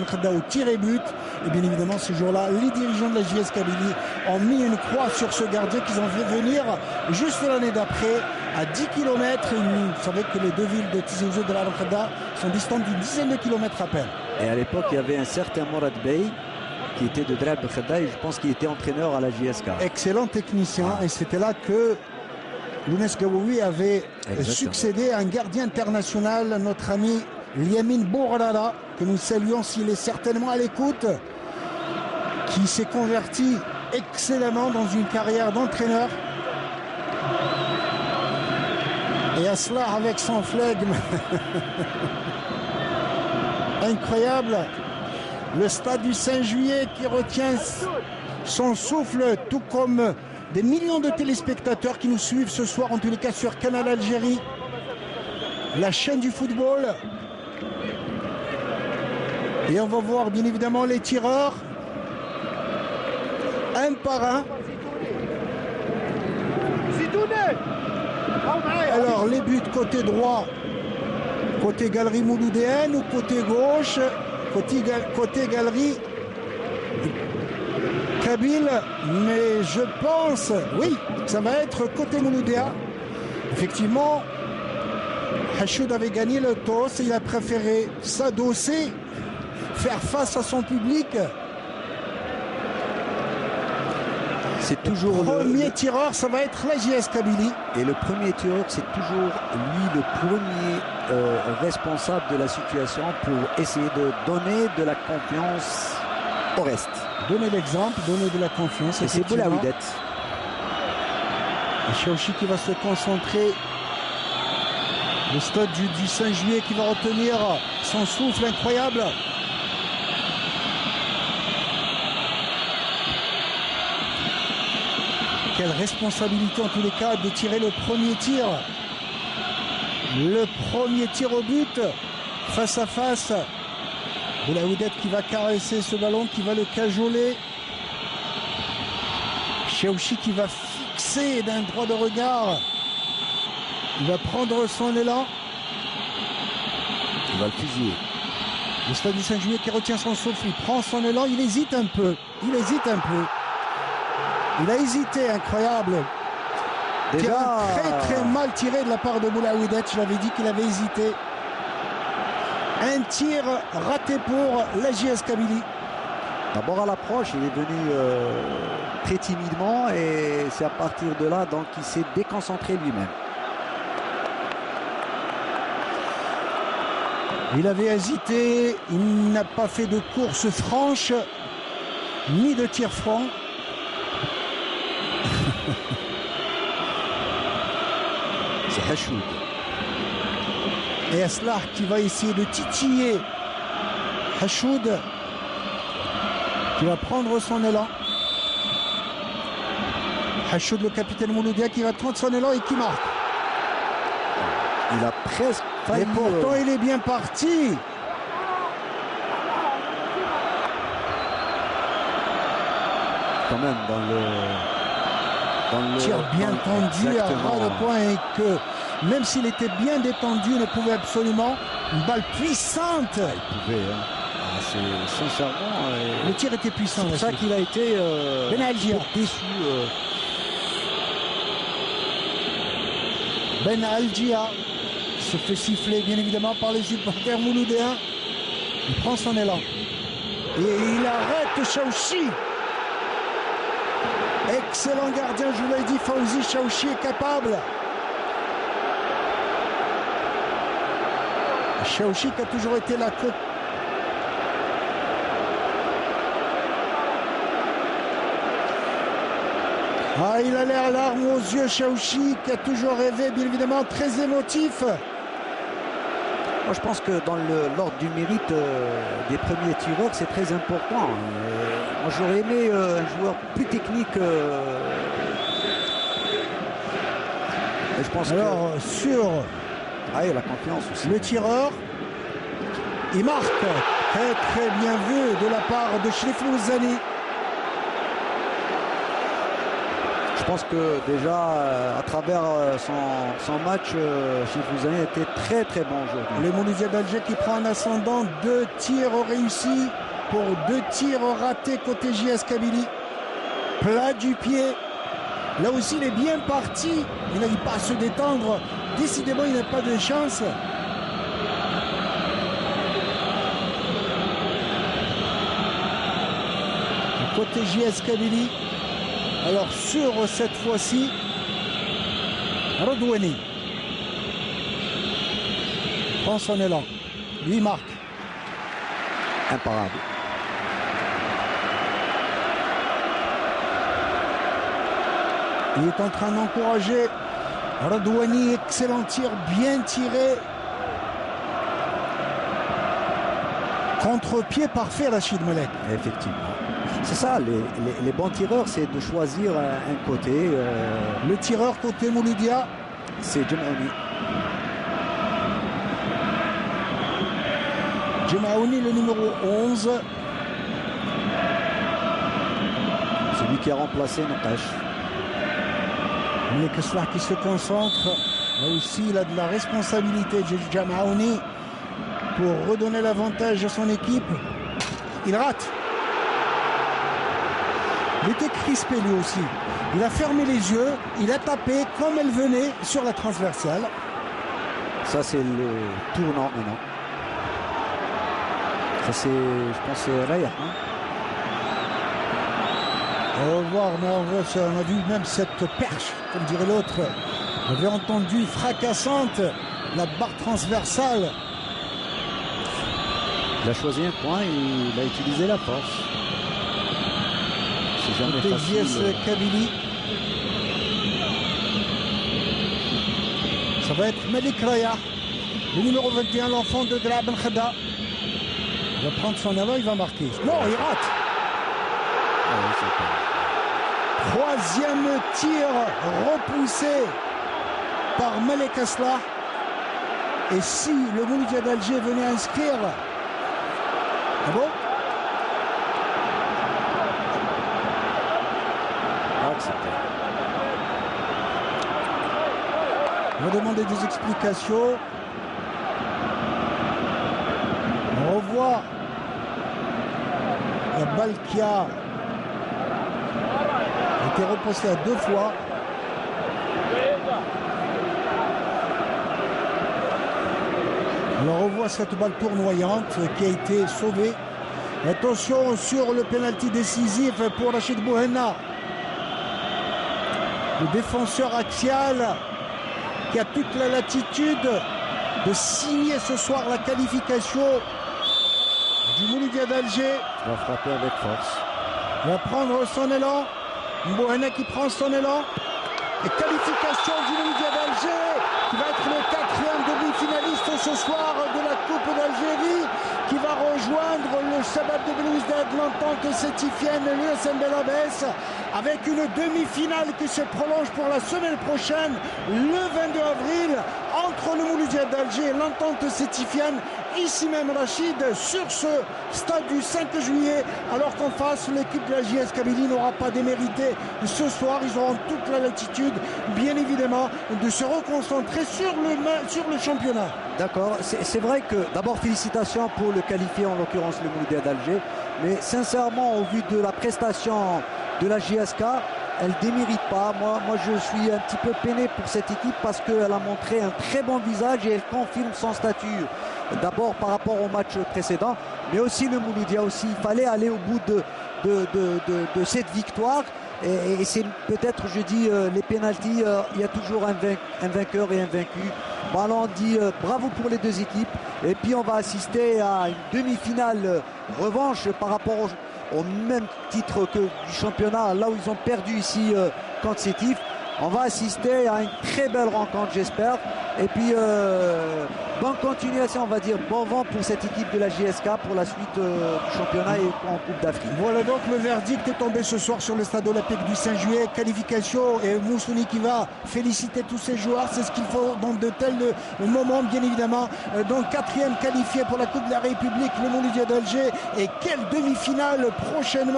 au tir et but. Et bien évidemment, ce jour-là, les dirigeants de la JS Kabylie ont mis une croix sur ce gardien qu'ils ont fait venir juste l'année d'après à 10 km. Vous savez que les deux villes de Tizi Ouzou et de la Al-Khadda sont distantes d'une dizaine de kilomètres à peine. Et à l'époque, il y avait un certain Morad Bey qui était de Drab Khadda et je pense qu'il était entraîneur à la JSK. Excellent technicien. Et c'était là que Younes Gawoui avait succédé à un gardien international, notre ami Liamine Bourrada, que nous saluons s'il est certainement à l'écoute, qui s'est converti excellemment dans une carrière d'entraîneur. Et Aslah avec son flegme. Incroyable. Le stade du 5 juillet qui retient son souffle, tout comme des millions de téléspectateurs qui nous suivent ce soir, en tous les cas sur Canal Algérie, la chaîne du football. Et on va voir bien évidemment les tireurs, un par un. Alors les buts côté droit, côté galerie mouloudéenne, ou côté gauche, côté galerie kabyle. Mais je pense, oui, ça va être côté mouloudéa. Effectivement, Hachoud avait gagné le toss et il a préféré s'adosser, faire face à son public. C'est toujours le premier tireur, ça va être la JS Kabylie. Et le premier tireur, c'est toujours lui le premier responsable de la situation pour essayer de donner de la confiance au reste. Donner l'exemple, donner de la confiance. Et c'est Boulaouidet. Chaouchi qui va se concentrer. Le stade du 5 juillet qui va retenir son souffle incroyable. Quelle responsabilité en tous les cas de tirer le premier tir. Le premier tir au but, face à face. Boulaouidet qui va caresser ce ballon, qui va le cajoler. Chaouchi qui va fixer d'un droit de regard. Il va prendre son élan. Il va le fusiller. Le stade du 5 juillet qui retient son souffle. Il prend son élan. Il hésite un peu. Il hésite un peu. Il a hésité, incroyable. Déjà très très mal tiré de la part de Boulaouidet. Je l'avais dit qu'il avait hésité. Un tir raté pour la JS Kabylie. D'abord à l'approche, il est venu très timidement et c'est à partir de là donc il s'est déconcentré lui-même. Il avait hésité, il n'a pas fait de course franche, ni de tir franc. C'est Hachoud. Et Aslah qui va essayer de titiller Hachoud, qui va prendre son élan. Hachoud, le capitaine Mouloudia, qui va prendre son élan et qui marque. Il a presque failli. Et pourtant, il est bien parti. Quand même dans le tir bien tendu à ras de point, et que même s'il était bien détendu, il ne pouvait absolument. Une balle puissante. Il pouvait. C'est sincèrement. Le tir était puissant. C'est pour ça qu'il a été Ben Algia déçu. Ben Algia se fait siffler bien évidemment par les supporters mouloudéens. Il prend son élan et il arrête Chaouchi. Excellent gardien, je vous l'ai dit, Fawzi Chaouchi est capable. Chaouchi qui a toujours été la côte. Ah, il a l'air larmes aux yeux, Chaouchi, qui a toujours rêvé, bien évidemment, très émotif. Moi, je pense que dans l'ordre du mérite des premiers tireurs, c'est très important. Moi, j'aurais aimé un joueur plus technique. Et je pense alors, sur il a la confiance aussi. Le tireur, il marque. Très, très bien vu de la part de Chrif Louzani. Je pense que déjà, à travers son match, Chifouzaï était très très bon aujourd'hui. Le Mouloudia d'Alger qui prend un ascendant, 2 tirs réussis pour 2 tirs ratés côté JS Kabylie. Plat du pied. Là aussi, il est bien parti. Il n'arrive pas à se détendre. Décidément, il n'a pas de chance. Côté JS Kabylie. Alors, sur cette fois-ci, Redouani prend son élan. Lui marque. Imparable. Il est en train d'encourager Redouani. Excellent tir, bien tiré. Contre-pied parfait, Rachid Malek. Effectivement. C'est ça, les bons tireurs, c'est de choisir un côté. Le tireur côté Mouloudia, c'est Jemaouni. Jemaouni, le numéro 11. Celui qui a remplacé Nakash. Malek Aslah qui se concentre. Là aussi, il a de la responsabilité, Jemaouni, pour redonner l'avantage à son équipe. Il rate. Il était crispé lui aussi. Il a fermé les yeux, il a tapé comme elle venait sur la transversale. Ça, c'est le tournant maintenant. Ça, c'est, je pense, c'est Raya. Hein? On va voir, mais on a vu même cette perche, comme dirait l'autre. On avait entendu fracassante la barre transversale. Il a choisi un point, il a utilisé la force. JS Kabylie. Ça va être Malik Raya, le numéro 21, l'enfant de Dra Ben Khada. Il va prendre son avant, il va marquer. Non, il rate. Troisième tir repoussé par Malek Aslah. Et si le Mouloudia d'Alger venait inscrire. Ah bon? On va demander des explications. On revoit la balle qui a été repoussée à 2 fois. On revoit cette balle tournoyante qui a été sauvée. Attention sur le pénalty décisif pour Rachid Bouhenna. Le défenseur axial qui a toute la latitude de signer ce soir la qualification du Mouloudia d'Alger. Il va frapper avec force. Il va prendre son élan. Bouhenna qui prend son élan. Et qualification du Mouloudia d'Alger qui va être le 4e demi-finaliste ce soir de la Coupe d'Algérie, qui va rejoindre le Shabab de Belouizdad, l'Entente Sétifienne, l'USM Belabès, avec une demi-finale qui se prolonge pour la semaine prochaine, le 22 avril, entre le Mouloudia d'Alger et l'Entente Sétifienne, ici même Rachid, sur ce stade du 5 juillet, alors qu'en face, l'équipe de la JS Kabylie n'aura pas démérité ce soir. Ils auront toute la latitude, bien évidemment, de se reconcentrer sur le championnat. D'accord, c'est vrai que d'abord félicitations pour le qualifié, en l'occurrence le Mouloudia d'Alger, mais sincèrement au vu de la prestation de la JSK, elle ne démérite pas. Moi je suis un petit peu peiné pour cette équipe parce qu'elle a montré un très bon visage et elle confirme son statut. D'abord par rapport au match précédent, mais aussi le Mouloudia aussi. Il fallait aller au bout de cette victoire. Et c'est peut-être, je dis, les pénaltys, il y a toujours un vainqueur et un vaincu. Bon, on dit bravo pour les deux équipes. Et puis on va assister à une demi-finale revanche par rapport au même titre que du championnat, là où ils ont perdu ici contre Sétif. On va assister à une très belle rencontre, j'espère. Et puis, bonne continuation, on va dire. Bon vent pour cette équipe de la JSK pour la suite du championnat et en Coupe d'Afrique. Voilà donc le verdict est tombé ce soir sur le stade olympique du 5 juillet. Qualification et Moussouni qui va féliciter tous ses joueurs. C'est ce qu'il faut dans de tels moments, bien évidemment. Donc, 4e qualifié pour la Coupe de la République, le Mouloudia d'Alger. Et quelle demi-finale prochainement.